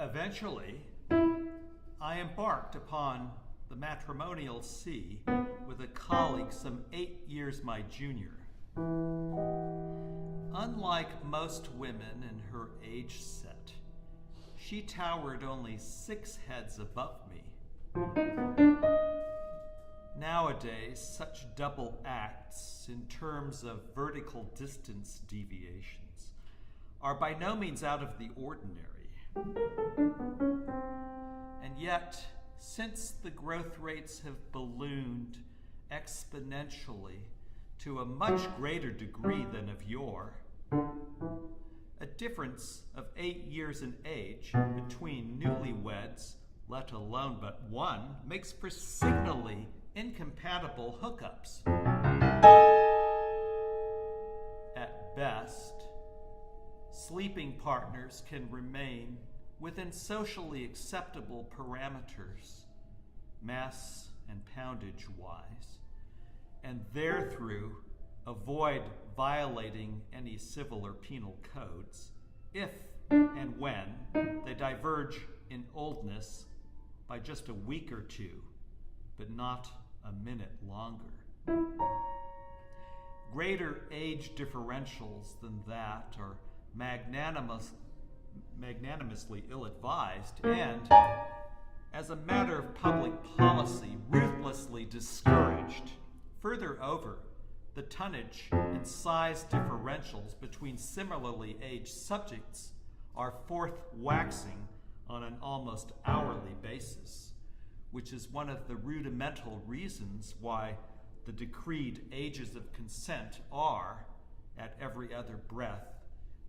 Eventually, I embarked upon the matrimonial sea with a colleague some 8 years my junior. Unlike most women in her age set, she towered only 6 heads above me. Nowadays, such double acts in terms of vertical distance deviations are by no means out of the ordinary. And yet, since the growth rates have ballooned exponentially to a much greater degree than of yore, a difference of 8 years in age between newlyweds, let alone but one, makes for signally incompatible hookups. At best, sleeping partners can remain within socially acceptable parameters, mass and poundage-wise, and therethrough avoid violating any civil or penal codes if and when they diverge in oldness by just a week or two, but not a minute longer. Greater age differentials than that are magnanimously ill-advised and, as a matter of public policy, ruthlessly discouraged. Further over, the tonnage and size differentials between similarly aged subjects are forth waxing on an almost hourly basis, which is one of the rudimental reasons why the decreed ages of consent are, at every other breath,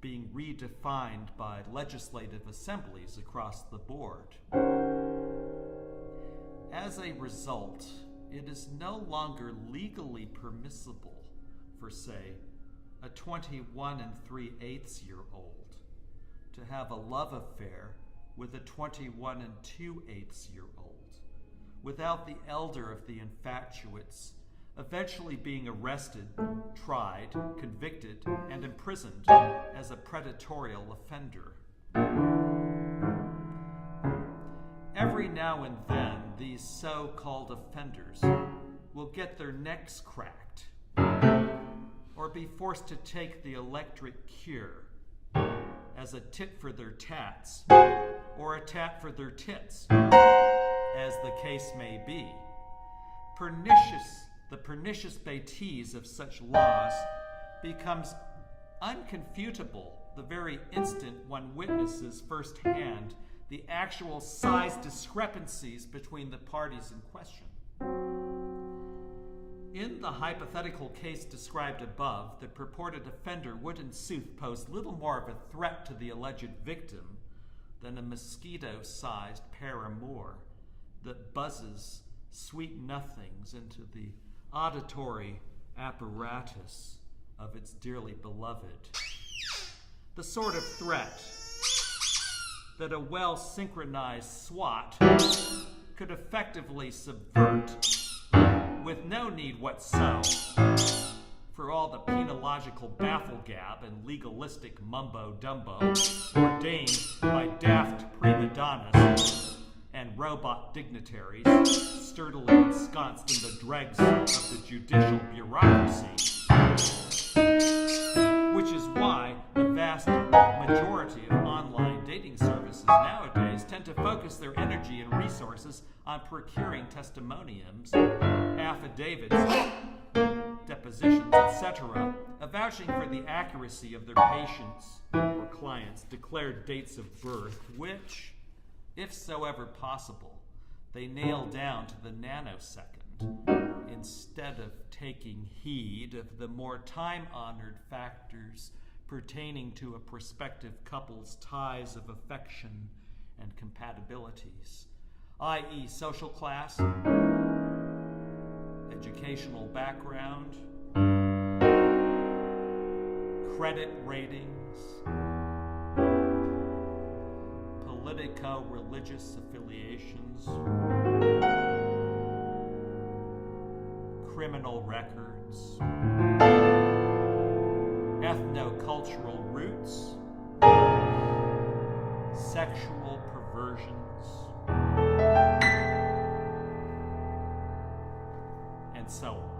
being redefined by legislative assemblies across the board. As a result, it is no longer legally permissible for, say, a 21 3/8-year-old to have a love affair with a 21 2/8-year-old, without the elder of the infatuates eventually being arrested, tried, convicted, and imprisoned as a predatorial offender. Every now and then, these so-called offenders will get their necks cracked or be forced to take the electric cure as a tit for their tats or a tat for their tits, as the case may be. The pernicious bêtise of such laws becomes unconfutable the very instant one witnesses firsthand the actual size discrepancies between the parties in question. In the hypothetical case described above, the purported offender would in sooth pose little more of a threat to the alleged victim than a mosquito-sized paramour that buzzes sweet nothings into the auditory apparatus of its dearly beloved. The sort of threat that a well-synchronized SWAT could effectively subvert with no need whatsoever for all the penological bafflegab and legalistic mumbo-dumbo ordained by daft prima donnas and robot dignitaries sturdily ensconced in the dregs of the judicial bureaucracy, which is why the vast majority of online dating services nowadays tend to focus their energy and resources on procuring testimoniums, affidavits, depositions, etc., vouching for the accuracy of their patients' or clients' declared dates of birth, which, if so ever possible, they nail down to the nanosecond, instead of taking heed of the more time-honored factors pertaining to a prospective couple's ties of affection and compatibilities, i.e. social class, educational background, credit ratings, politico-religious affiliations, criminal records, ethno-cultural roots, sexual perversions, and so on.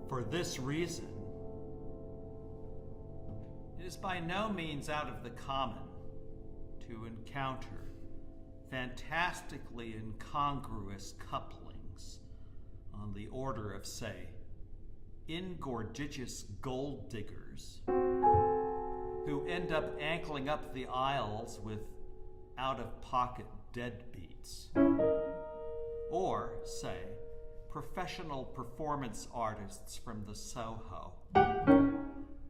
For this reason, it is by no means out of the common to encounter fantastically incongruous couplings on the order of, say, ingordigious gold diggers who end up ankling up the aisles with out-of-pocket deadbeats, or, say, professional performance artists from the Soho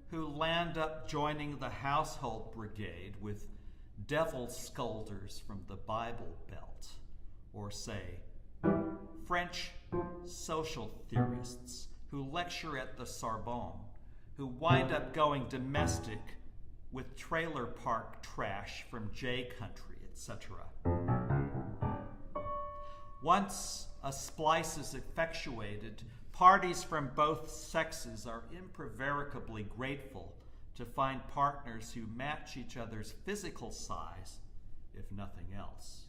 who land up joining the household brigade with devil scolders from the Bible Belt, or say, French social theorists who lecture at the Sorbonne, who wind up going domestic with trailer park trash from J Country, etc. Once a splice is effectuated, parties from both sexes are improvaricably grateful to find partners who match each other's physical size, if nothing else.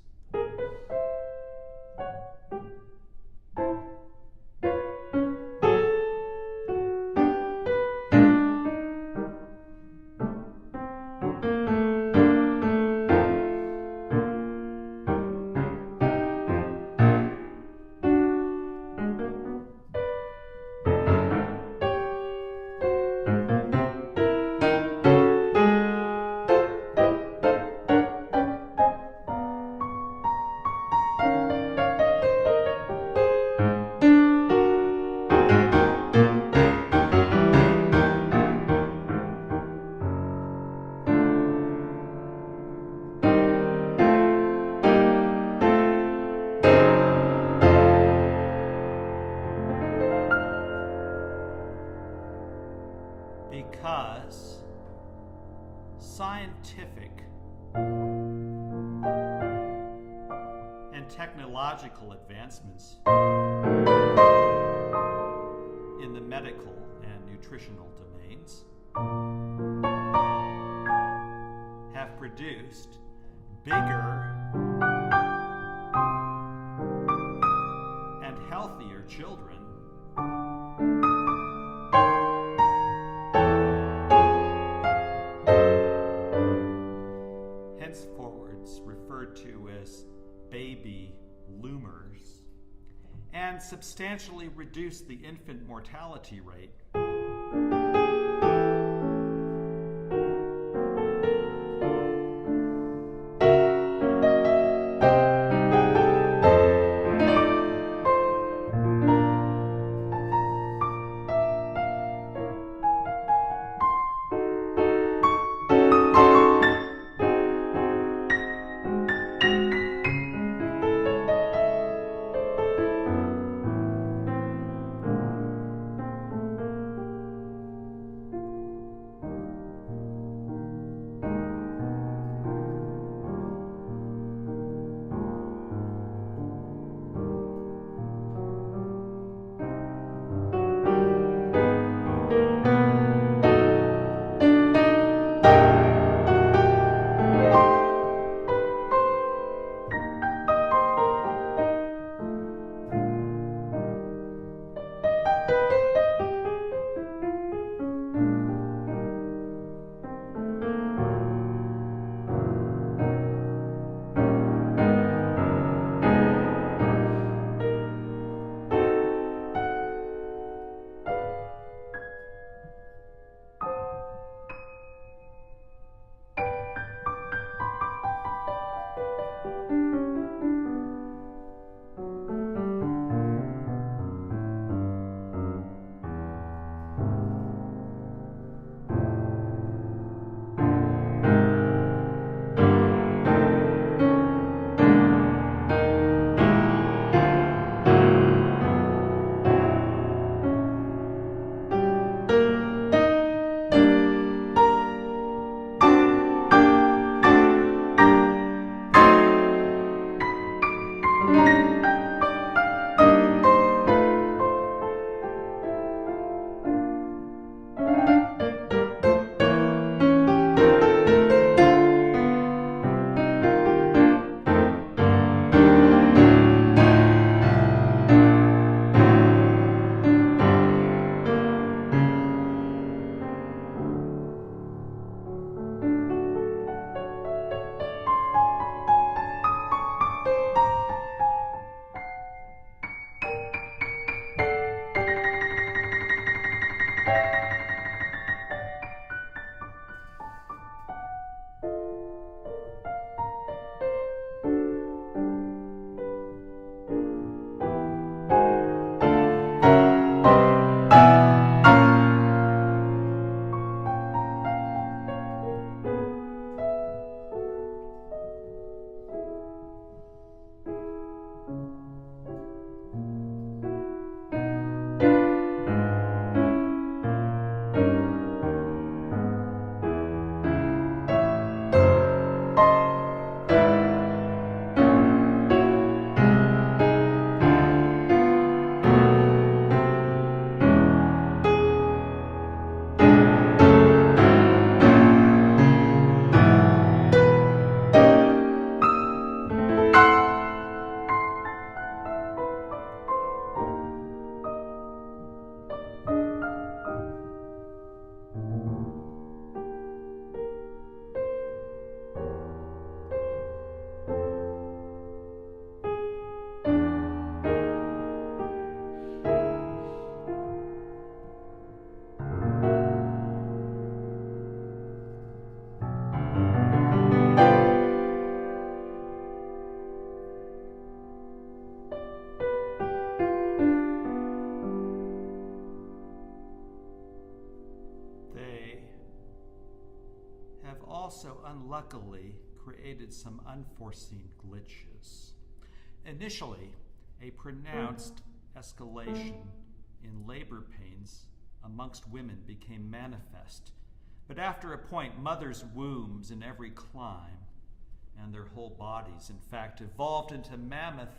Because scientific and technological advancements in the medical and nutritional domains have produced bigger and healthier children, henceforwards referred to as baby loomers, and substantially reduced the infant mortality rate, also unluckily created some unforeseen glitches. Initially, a pronounced escalation in labor pains amongst women became manifest, but after a point, mothers' wombs in every clime and their whole bodies, in fact, evolved into mammoth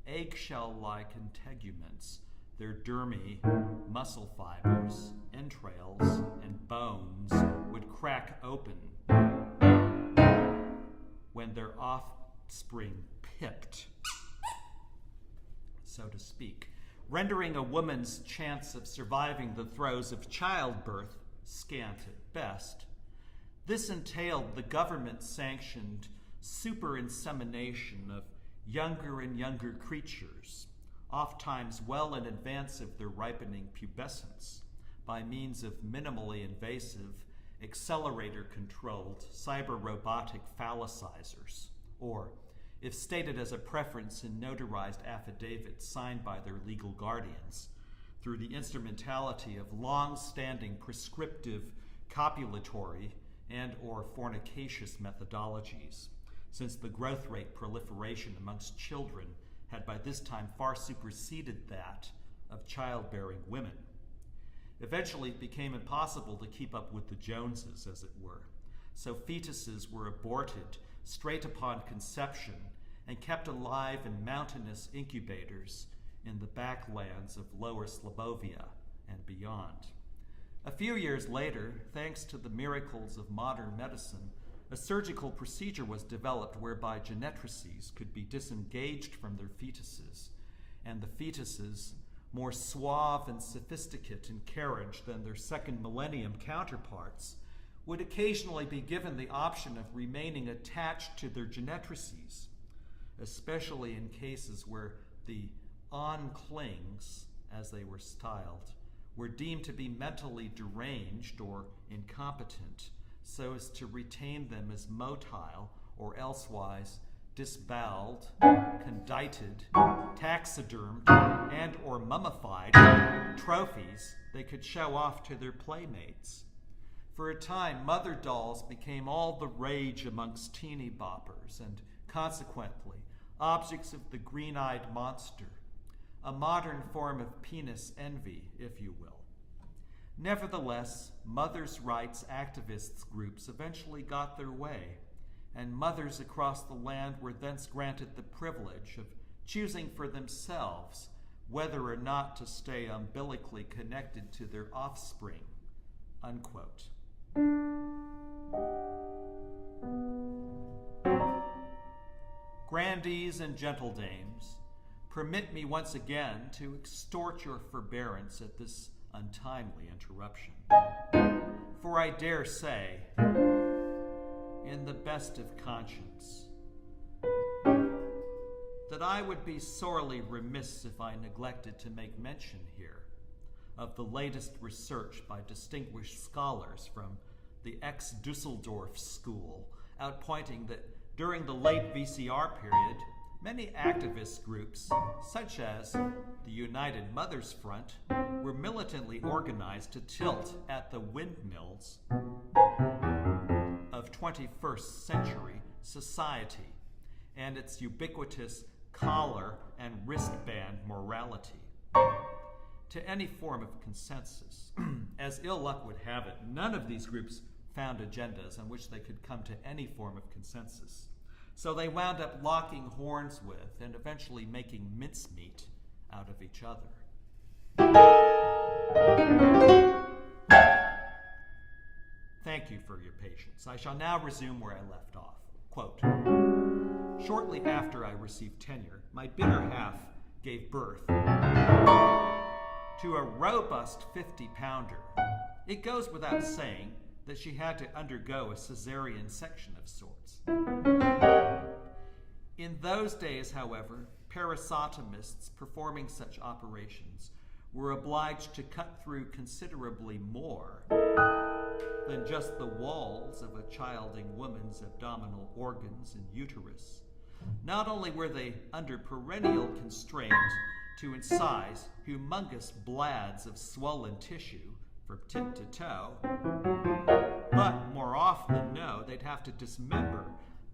eggshell-like integuments. Their dermy, muscle fibers, entrails, and bones would crack open when their offspring pipped, so to speak, rendering a woman's chance of surviving the throes of childbirth scant at best. This entailed the government-sanctioned super-insemination of younger and younger creatures, oftentimes well in advance of their ripening pubescence, by means of minimally invasive, accelerator-controlled cyber-robotic phallicizers, or, if stated as a preference in notarized affidavits signed by their legal guardians, through the instrumentality of long-standing prescriptive copulatory and or fornicacious methodologies, since the growth rate proliferation amongst children had by this time far superseded that of childbearing women. Eventually, it became impossible to keep up with the Joneses, as it were, so fetuses were aborted straight upon conception and kept alive in mountainous incubators in the backlands of Lower Slobovia and beyond. A few years later, thanks to the miracles of modern medicine, a surgical procedure was developed whereby genetrices could be disengaged from their fetuses, and the fetuses, more suave and sophisticate in carriage than their second millennium counterparts, would occasionally be given the option of remaining attached to their genetrices, especially in cases where the onclings, as they were styled, were deemed to be mentally deranged or incompetent, so as to retain them as motile or elsewise disboweled, condited, taxidermed, and or mummified trophies they could show off to their playmates. For a time, mother dolls became all the rage amongst teeny boppers and, consequently, objects of the green-eyed monster, a modern form of penis envy, if you will. Nevertheless, mothers' rights activists groups eventually got their way, and mothers across the land were thence granted the privilege of choosing for themselves whether or not to stay umbilically connected to their offspring, unquote. Grandees and gentle dames, permit me once again to extort your forbearance at this untimely interruption. For I dare say, in the best of conscience, that I would be sorely remiss if I neglected to make mention here of the latest research by distinguished scholars from the ex-Dusseldorf school, outpointing that during the late VCR period, many activist groups, such as the United Mothers Front, were militantly organized to tilt at the windmills of 21st century society and its ubiquitous collar and wristband morality to any form of consensus. As ill luck would have it, none of these groups found agendas on which they could come to any form of consensus. So they wound up locking horns with and eventually making mincemeat out of each other. Thank you for your patience. I shall now resume where I left off. Quote, shortly after I received tenure, my bitter half gave birth to a robust 50-pounder. It goes without saying that she had to undergo a cesarean section of sorts. In those days, however, parasitomists performing such operations were obliged to cut through considerably more than just the walls of a childing woman's abdominal organs and uterus. Not only were they under perennial constraint to incise humongous blads of swollen tissue from tip to toe. But more often than no, they'd have to dismember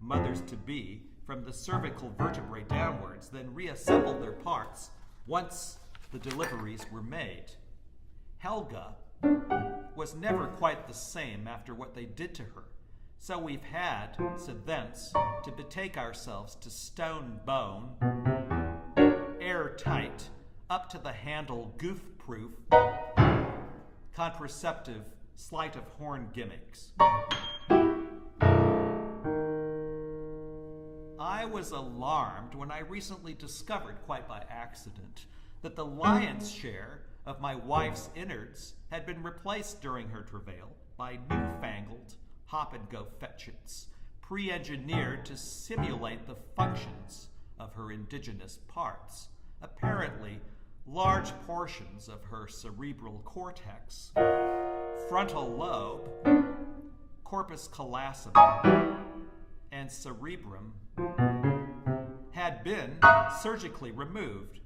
mothers-to-be from the cervical vertebrae downwards, then reassemble their parts once the deliveries were made. Helga was never quite the same after what they did to her, so we've had, thence, to betake ourselves to stone bone, airtight, up to the handle goof-proof, contraceptive sleight of horn gimmicks. I was alarmed when I recently discovered, quite by accident, that the lion's share of my wife's innards had been replaced during her travail by newfangled hop-and-go-fetchits, pre-engineered to simulate the functions of her indigenous parts. Apparently, large portions of her cerebral cortex, frontal lobe, corpus callosum, and cerebrum had been surgically removed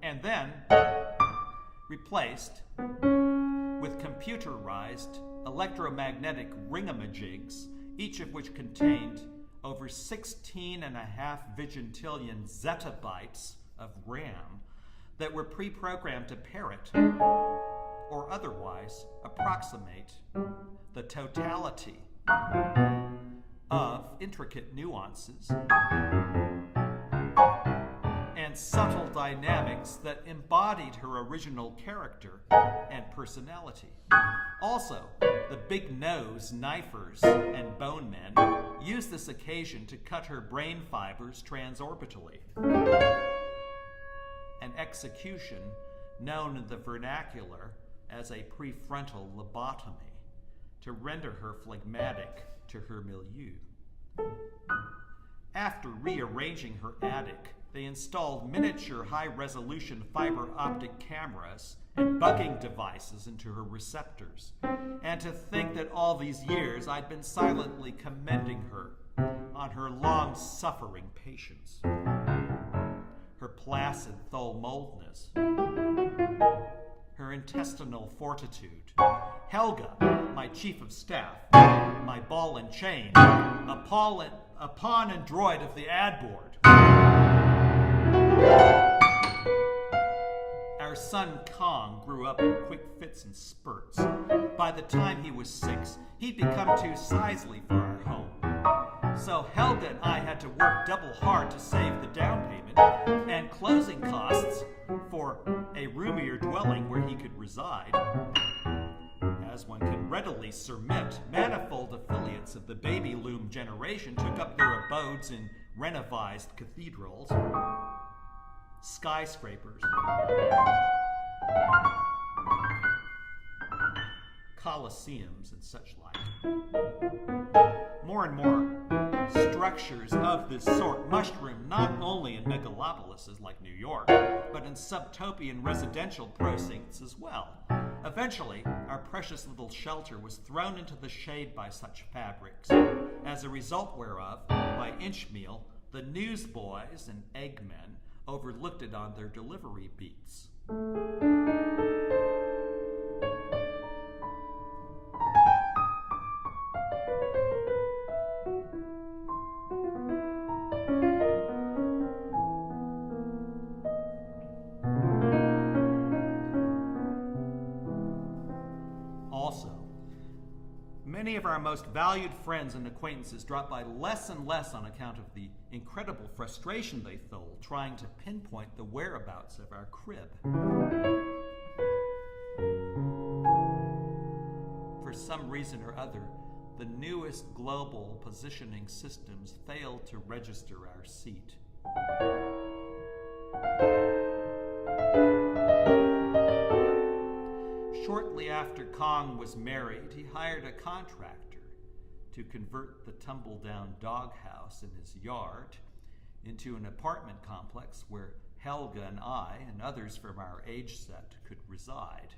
and then replaced with computerized electromagnetic ringamajigs, each of which contained over 16.5 vigintillion zettabytes of RAM that were pre-programmed to parrot or otherwise approximate the totality of intricate nuances and subtle dynamics that embodied her original character and personality. Also, the big-nose knifers and bone men used this occasion to cut her brain fibers transorbitally, an execution known in the vernacular as a prefrontal lobotomy, to render her phlegmatic to her milieu. After rearranging her attic, they installed miniature high-resolution fiber optic cameras and bugging devices into her receptors. And to think that all these years I'd been silently commending her on her long-suffering patience, her placid thole-moldness, her intestinal fortitude. Helga, my chief of staff, my ball and chain, a pawn and droid of the ad board. Our son Kong grew up in quick fits and spurts. By the time he was 6, he'd become too sizely for our home. So Helga and I had to work double hard to save the down payment and closing costs for a roomier dwelling where he could reside. As one can readily surmit, manifold affiliates of the baby loom generation took up their abodes in renovized cathedrals, skyscrapers, coliseums, and such like. More and more structures of this sort mushroom not only in megalopolises like New York, but in subtopian residential precincts as well. Eventually, our precious little shelter was thrown into the shade by such fabrics, as a result whereof, by Inchmeal, the newsboys and eggmen overlooked it on their delivery beats. Many of our most valued friends and acquaintances drop by less and less on account of the incredible frustration they feel trying to pinpoint the whereabouts of our crib. For some reason or other, the newest global positioning systems fail to register our seat. Shortly after Kong was married, he hired a contractor to convert the tumble-down doghouse in his yard into an apartment complex where Helga and I and others from our age set could reside.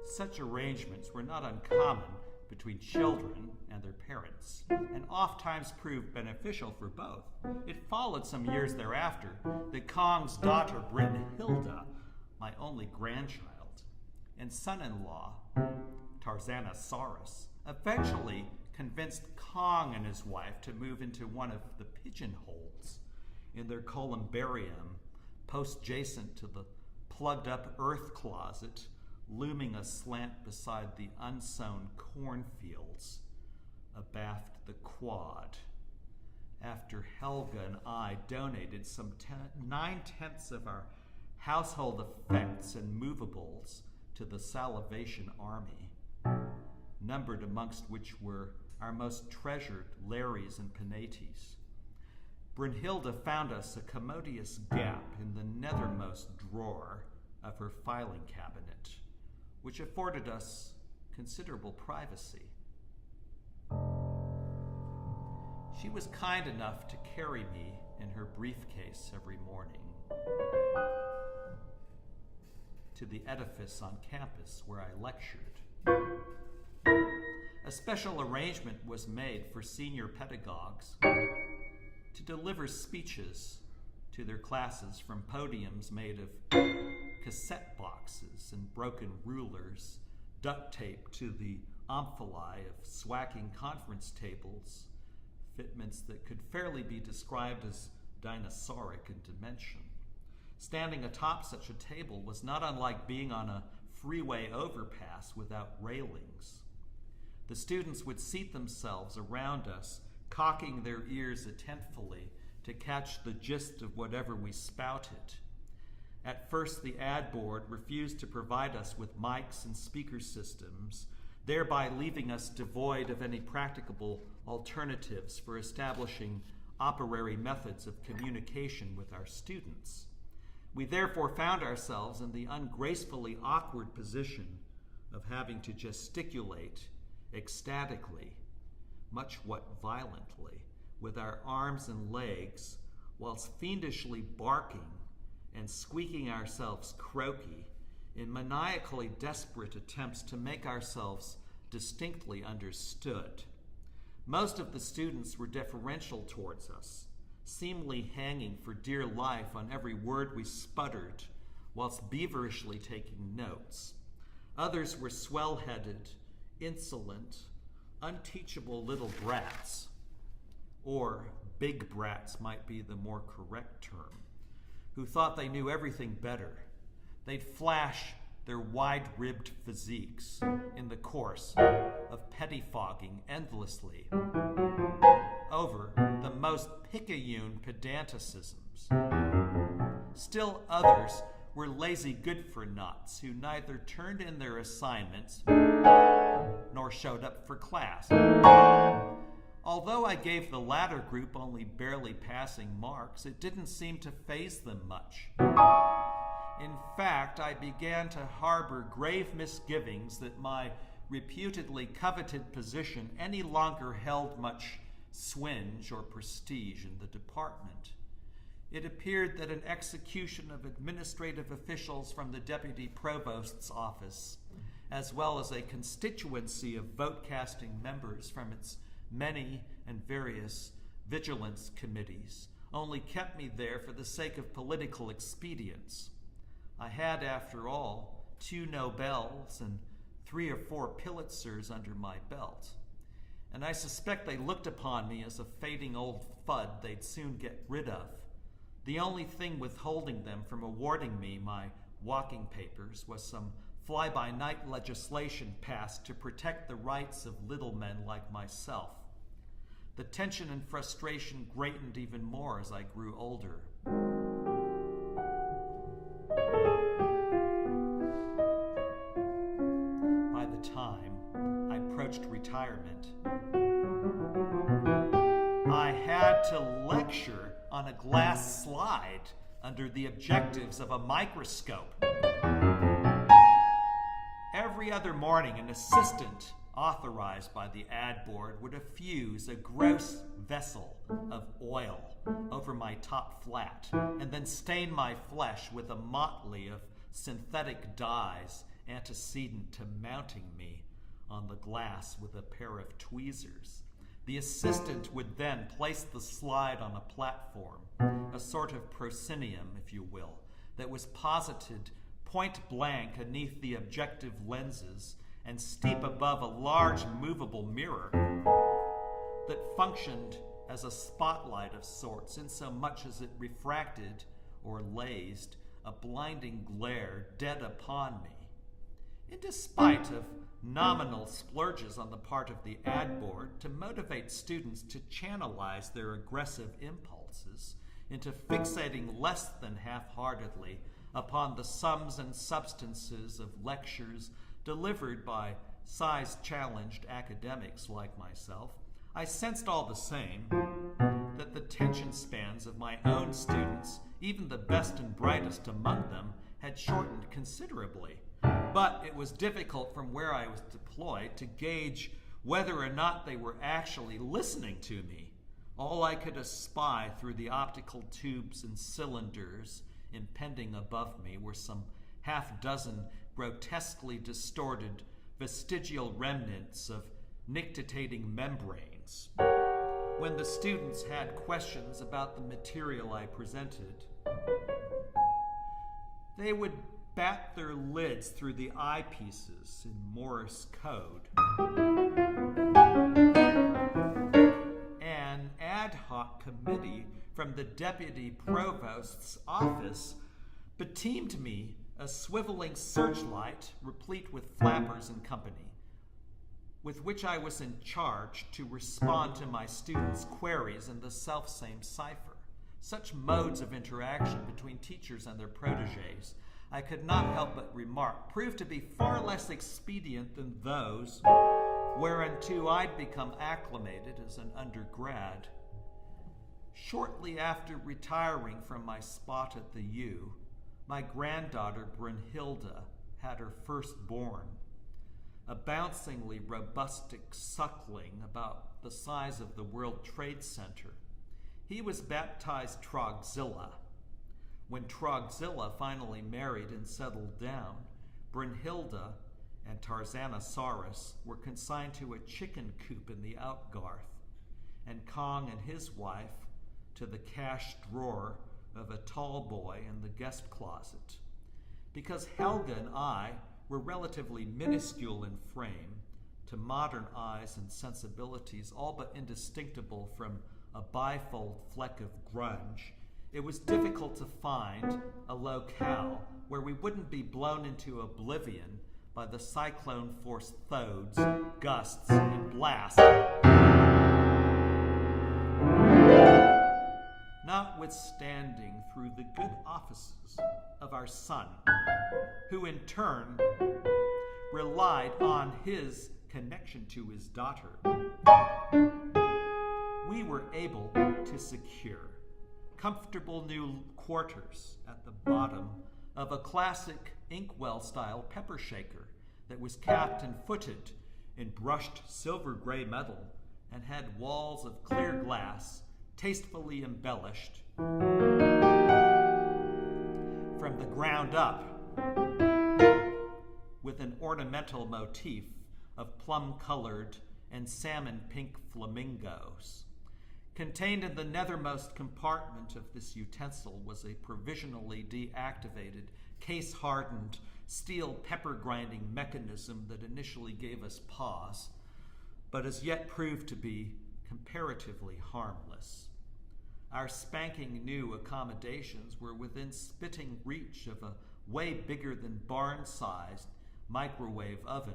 Such arrangements were not uncommon between children and their parents, and oftentimes proved beneficial for both. It followed some years thereafter that Kong's daughter Brynhilda, my only grandchild, and son-in-law Tarzanosaurus, eventually convinced Kong and his wife to move into one of the pigeonholes in their columbarium, post-jacent to the plugged-up earth closet looming aslant beside the unsown cornfields abaft the quad, after Helga and I donated some 9/10 of our household effects and movables to the Salivation Army, numbered amongst which were our most treasured Larrys and Penates. Brynhilda found us a commodious gap in the nethermost drawer of her filing cabinet, which afforded us considerable privacy. She was kind enough to carry me in her briefcase every morning to the edifice on campus where I lectured. A special arrangement was made for senior pedagogues to deliver speeches to their classes from podiums made of cassette boxes and broken rulers, duct taped to the omphalae of swacking conference tables, fitments that could fairly be described as dinosauric in dimension. Standing atop such a table was not unlike being on a freeway overpass without railings. The students would seat themselves around us, cocking their ears attentively to catch the gist of whatever we spouted. At first, the ad board refused to provide us with mics and speaker systems, thereby leaving us devoid of any practicable alternatives for establishing operary methods of communication with our students. We therefore found ourselves in the ungracefully awkward position of having to gesticulate ecstatically, much what violently, with our arms and legs, whilst fiendishly barking and squeaking ourselves croaky in maniacally desperate attempts to make ourselves distinctly understood. Most of the students were deferential towards us, seemingly hanging for dear life on every word we sputtered, whilst beaverishly taking notes. Others were swell-headed, insolent, unteachable little brats, or big brats might be the more correct term, who thought they knew everything better. They'd flash their wide-ribbed physiques in the course of pettifogging endlessly over the most picayune pedanticisms. Still others were lazy good-for-nots who neither turned in their assignments nor showed up for class. Although I gave the latter group only barely passing marks, it didn't seem to faze them much. In fact, I began to harbor grave misgivings that my reputedly coveted position any longer held much swinge or prestige in the department. It appeared that an execution of administrative officials from the deputy provost's office, as well as a constituency of vote-casting members from its many and various vigilance committees, only kept me there for the sake of political expedience. I had, after all, 2 Nobels and 3 or 4 Pulitzers under my belt, and I suspect they looked upon me as a fading old fud they'd soon get rid of. The only thing withholding them from awarding me my walking papers was some fly-by-night legislation passed to protect the rights of little men like myself. The tension and frustration greatened even more as I grew older. By the time I approached retirement, I had to lecture on a glass slide under the objectives of a microscope. Every other morning, an assistant authorized by the ad board would effuse a gross vessel of oil over my top flat and then stain my flesh with a motley of synthetic dyes antecedent to mounting me on the glass with a pair of tweezers. The assistant would then place the slide on a platform, a sort of proscenium, if you will, that was posited point blank beneath the objective lenses and steep above a large movable mirror that functioned as a spotlight of sorts, insomuch as it refracted or lased a blinding glare dead upon me. In despite of nominal splurges on the part of the ad board to motivate students to channelize their aggressive impulses into fixating less than half-heartedly upon the sums and substances of lectures delivered by size-challenged academics like myself, I sensed all the same that the attention spans of my own students, even the best and brightest among them, had shortened considerably. But it was difficult from where I was deployed to gauge whether or not they were actually listening to me. All I could espy through the optical tubes and cylinders impending above me were some half-dozen grotesquely distorted vestigial remnants of nictitating membranes. When the students had questions about the material I presented, they would bat their lids through the eyepieces in Morse code. An ad hoc committee from the deputy provost's office beteemed me a swiveling searchlight replete with flappers and company, with which I was in charge to respond to my students' queries in the selfsame cipher. Such modes of interaction between teachers and their protégés, I could not help but remark, proved to be far less expedient than those whereunto I'd become acclimated as an undergrad. Shortly after retiring from my spot at the U, my granddaughter Brunhilde had her firstborn, a bouncingly robustic suckling about the size of the World Trade Center. He was baptized Trogzilla. When Trogzilla finally married and settled down, Brunhilde and Tarzanosaurus were consigned to a chicken coop in the Outgarth, and Kong and his wife to the cash drawer of a tall boy in the guest closet. Because Helga and I were relatively minuscule in frame, to modern eyes and sensibilities all but indistinguishable from a bifold fleck of grunge, it was difficult to find a locale where we wouldn't be blown into oblivion by the cyclone-force thodes, gusts, and blasts. Notwithstanding through the good offices of our son, who in turn relied on his connection to his daughter, we were able to secure comfortable new quarters at the bottom of a classic inkwell-style pepper shaker that was capped and footed in brushed silver-gray metal and had walls of clear glass tastefully embellished from the ground up with an ornamental motif of plum-colored and salmon-pink flamingos. Contained in the nethermost compartment of this utensil was a provisionally deactivated, case-hardened steel pepper-grinding mechanism that initially gave us pause, but as yet proved to be comparatively harmless. Our spanking new accommodations were within spitting reach of a way bigger than barn-sized microwave oven.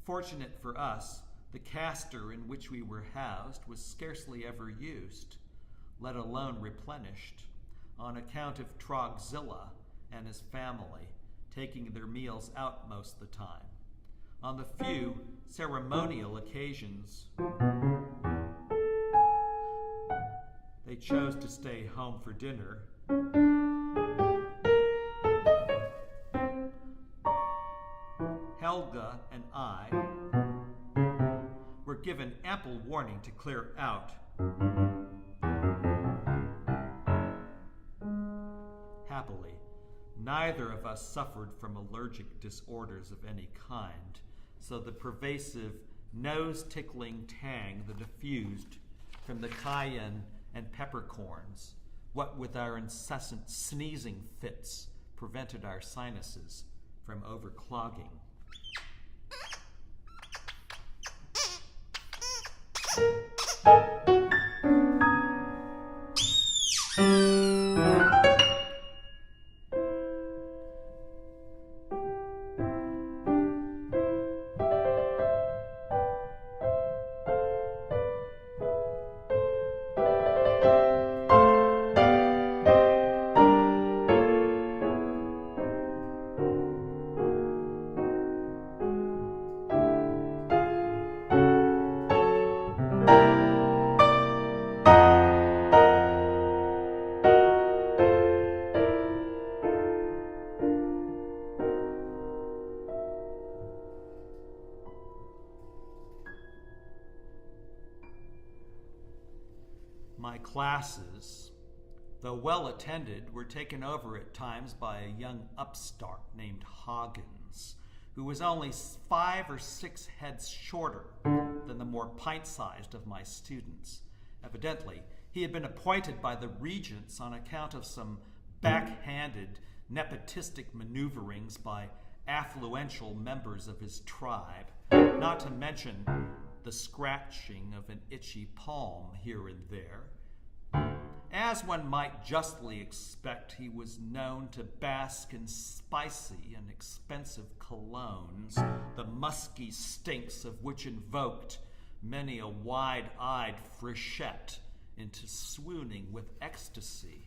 Fortunate for us, the caster in which we were housed was scarcely ever used, let alone replenished, on account of Trogzilla and his family taking their meals out most of the time. On the few ceremonial occasions they chose to stay home for dinner, Helga and I were given ample warning to clear out. Happily, Neither of us suffered from allergic disorders of any kind, so the pervasive, nose-tickling tang that diffused from the cayenne and peppercorns, what with our incessant sneezing fits, prevented our sinuses from overclogging. My classes, though well attended, were taken over at times by a young upstart named Hoggins, who was only 5 or 6 heads shorter than the more pint-sized of my students. Evidently, he had been appointed by the regents on account of some backhanded, nepotistic maneuverings by affluential members of his tribe, not to mention the scratching of an itchy palm here and there. As one might justly expect, he was known to bask in spicy and expensive colognes, the musky stinks of which invoked many a wide-eyed frechette into swooning with ecstasy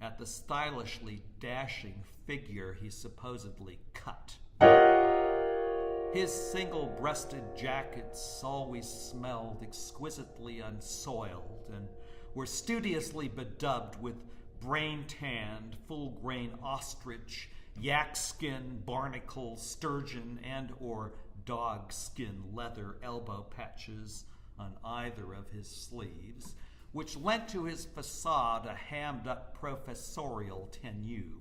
at the stylishly dashing figure he supposedly cut. His single-breasted jackets always smelled exquisitely unsoiled and were studiously bedubbed with brain-tanned, full-grain ostrich, yak-skin, barnacle, sturgeon, and or dog-skin leather elbow patches on either of his sleeves, which lent to his facade a hammed-up professorial tenue.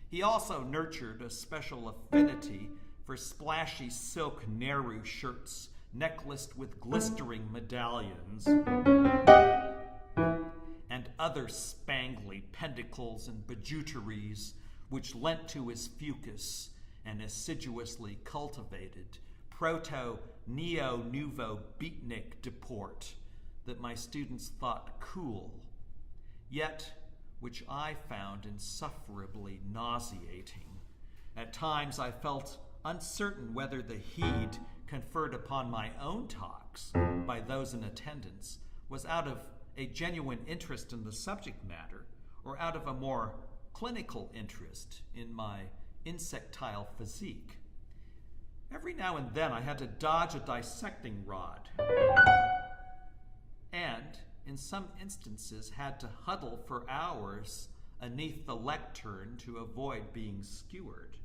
He also nurtured a special affinity for splashy silk Nehru shirts necklaced with glistering medallions and other spangly pendacles and bijouteries which lent to his fucus an assiduously cultivated proto-neo-nouveau beatnik deport that my students thought cool, yet which I found insufferably nauseating. At times I felt uncertain whether the heed conferred upon my own talks by those in attendance was out of a genuine interest in the subject matter or out of a more clinical interest in my insectile physique. Every now and then I had to dodge a dissecting rod and, in some instances, had to huddle for hours aneath the lectern to avoid being skewered.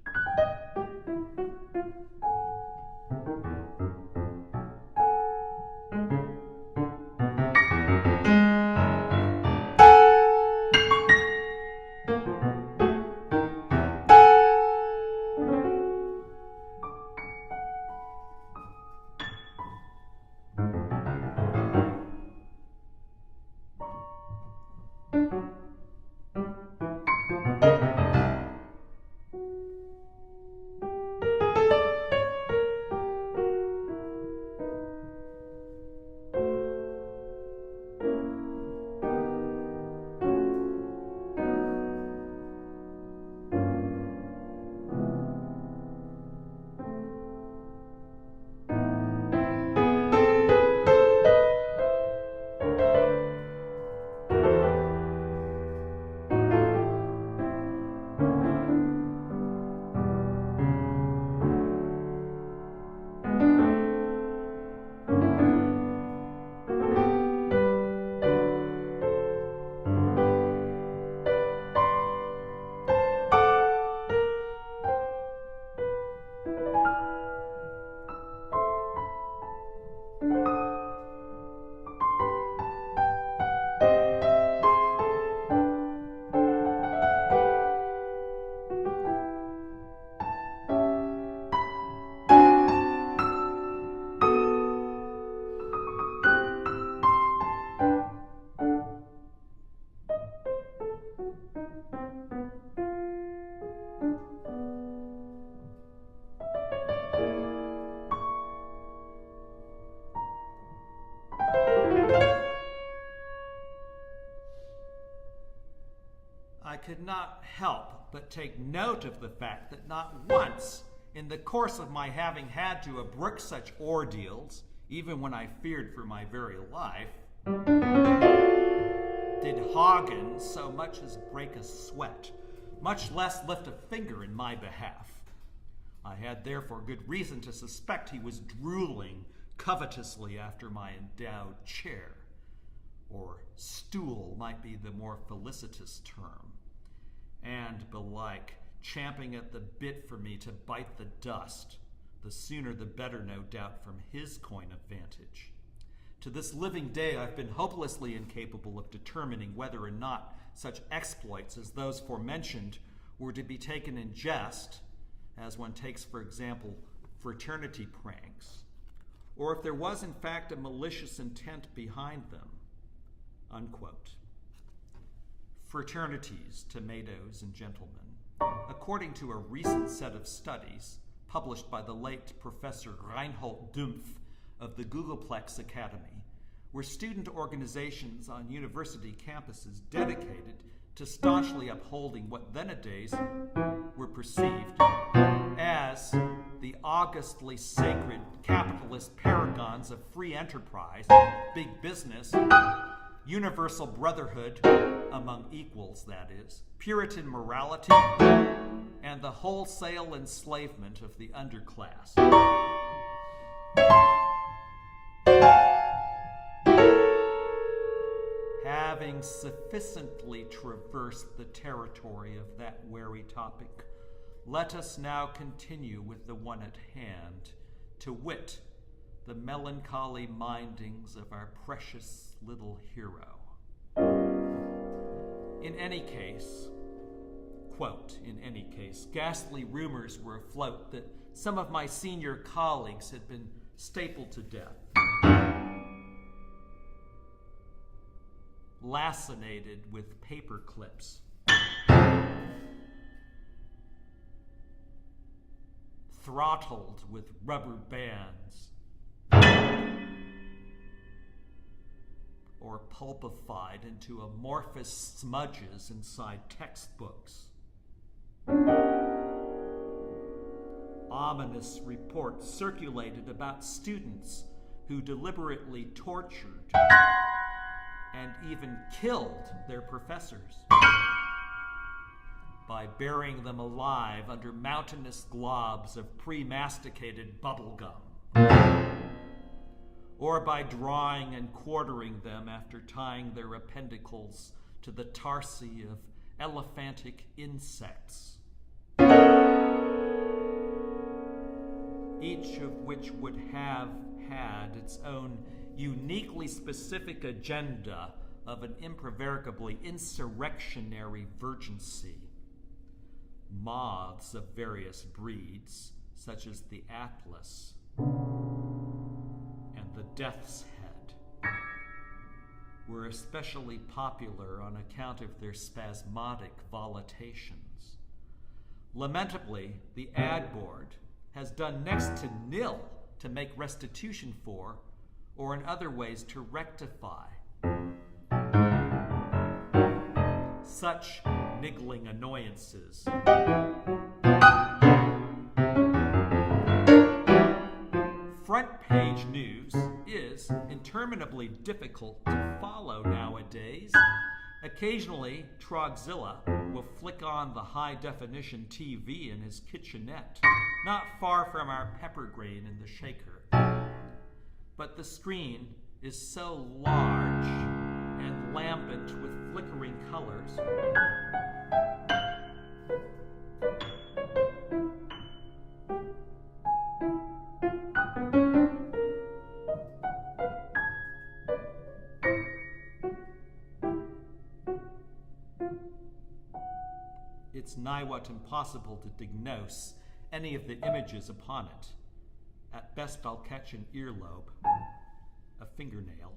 could not help but take note of the fact that not once in the course of my having had to brook such ordeals, even when I feared for my very life, did Hagen so much as break a sweat, much less lift a finger in my behalf. I had therefore good reason to suspect he was drooling covetously after my endowed chair, or stool might be the more felicitous term, and belike champing at the bit for me to bite the dust, the sooner the better, no doubt, from his coign of vantage. To this living day I've been hopelessly incapable of determining whether or not such exploits as those forementioned were to be taken in jest, as one takes, for example, fraternity pranks, or if there was in fact a malicious intent behind them." Unquote. Fraternities, tomatoes, and gentlemen, according to a recent set of studies published by the late Professor Reinhold Dumpf of the Googleplex Academy, were student organizations on university campuses dedicated to staunchly upholding what then-a-days were perceived as the augustly sacred capitalist paragons of free enterprise, big business, universal brotherhood among equals, that is, Puritan morality, and the wholesale enslavement of the underclass. Having sufficiently traversed the territory of that wary topic, let us now continue with the one at hand, to wit, the melancholy mindings of our precious little hero. In any case, quote, "in any case, ghastly rumors were afloat that some of my senior colleagues had been stapled to death, lacinated with paper clips, throttled with rubber bands, or pulpified into amorphous smudges inside textbooks. Ominous reports circulated about students who deliberately tortured and even killed their professors by burying them alive under mountainous globs of pre-masticated bubble gum, or by drawing and quartering them after tying their appendicles to the tarsi of elephantic insects, each of which would have had its own uniquely specific agenda of an improvaricably insurrectionary virgincy. Moths of various breeds, such as the Atlas and the Death's Head, were especially popular on account of their spasmodic volitations. Lamentably, the ad board has done next to nil to make restitution for, or in other ways to rectify, such niggling annoyances. Front page news is interminably difficult to follow nowadays. Occasionally, Trogzilla will flick on the high-definition TV in his kitchenette, not far from our pepper grain in the shaker. But the screen is so large and lambent with flickering colors it's nigh-what impossible to diagnose any of the images upon it. At best I'll catch an earlobe, a fingernail,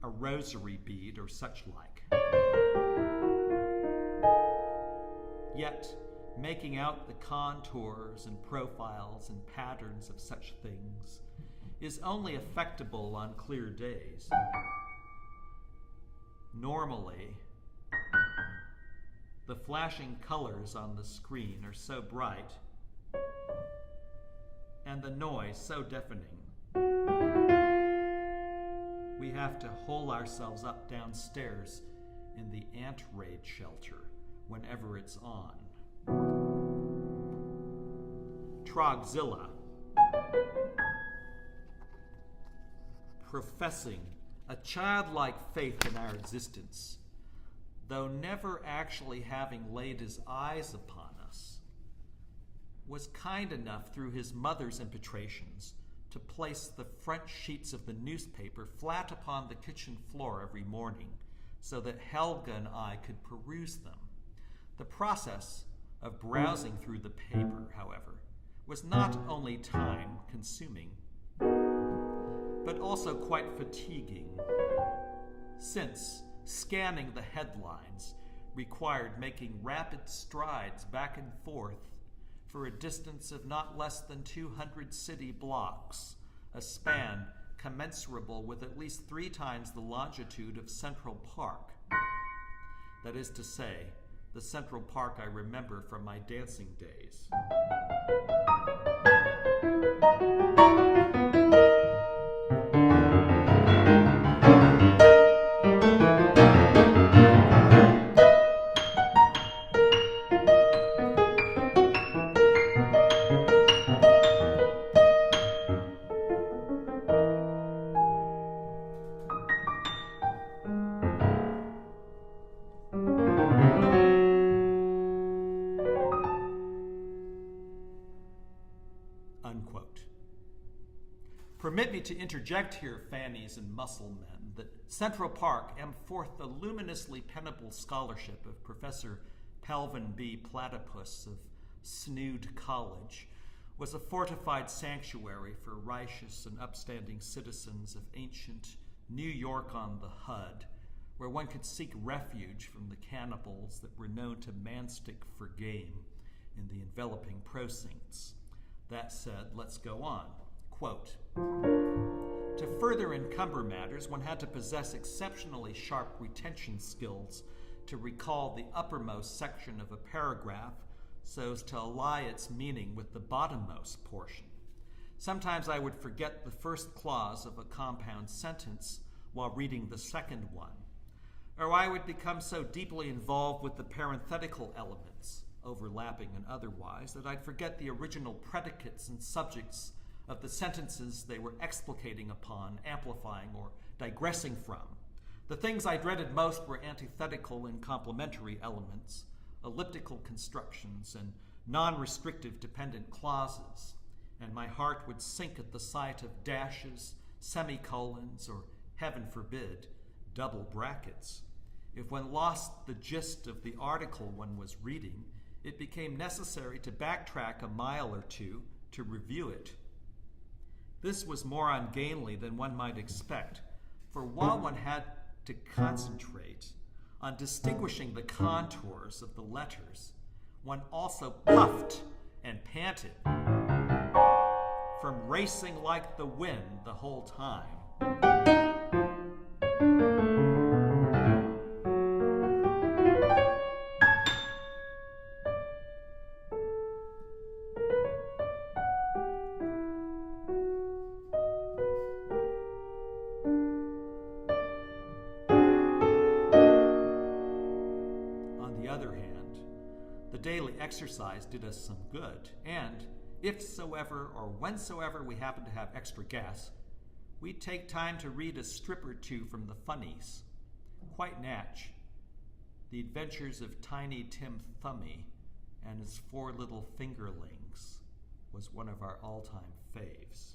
a rosary bead, or such like. Yet, making out the contours and profiles and patterns of such things is only effectable on clear days. Normally, The flashing colors on the screen are so bright, and the noise so deafening. We have to hole ourselves up downstairs in the ant raid shelter whenever it's on. Trogzilla. Professing a childlike faith in our existence, though never actually having laid his eyes upon us, was kind enough through his mother's impetrations to place the front sheets of the newspaper flat upon the kitchen floor every morning so that Helga and I could peruse them. The process of browsing through the paper, however, was not only time-consuming, but also quite fatiguing, since scanning the headlines required making rapid strides back and forth for a distance of not less than 200 city blocks, a span commensurable with at least 3 times the longitude of Central Park. That is to say, the Central Park I remember from my dancing days. Unquote. Permit me to interject here, fannies and muscle men, that Central Park, forth the luminously penible scholarship of Professor Pelvin B. Platypus of Snood College, was a fortified sanctuary for righteous and upstanding citizens of ancient New York on the Hud, where one could seek refuge from the cannibals that were known to manstick for game in the enveloping precincts. That said, let's go on. Quote, to further encumber matters, one had to possess exceptionally sharp retention skills to recall the uppermost section of a paragraph so as to ally its meaning with the bottommost portion. Sometimes I would forget the first clause of a compound sentence while reading the second one, or I would become so deeply involved with the parenthetical elements, overlapping and otherwise, that I'd forget the original predicates and subjects of the sentences they were explicating upon, amplifying, or digressing from. The things I dreaded most were antithetical and complementary elements, elliptical constructions, and non-restrictive dependent clauses, and my heart would sink at the sight of dashes, semicolons, or, heaven forbid, double brackets. If one lost the gist of the article one was reading, it became necessary to backtrack a mile or two to review it. This was more ungainly than one might expect, for while one had to concentrate on distinguishing the contours of the letters, one also puffed and panted from racing like the wind the whole time. Daily exercise did us some good, and ifsoever or whensoever we happened to have extra gas, we'd take time to read a strip or two from the funnies. Quite natch. The Adventures of Tiny Tim Thumbie and His 4 Little Fingerlings was one of our all-time faves.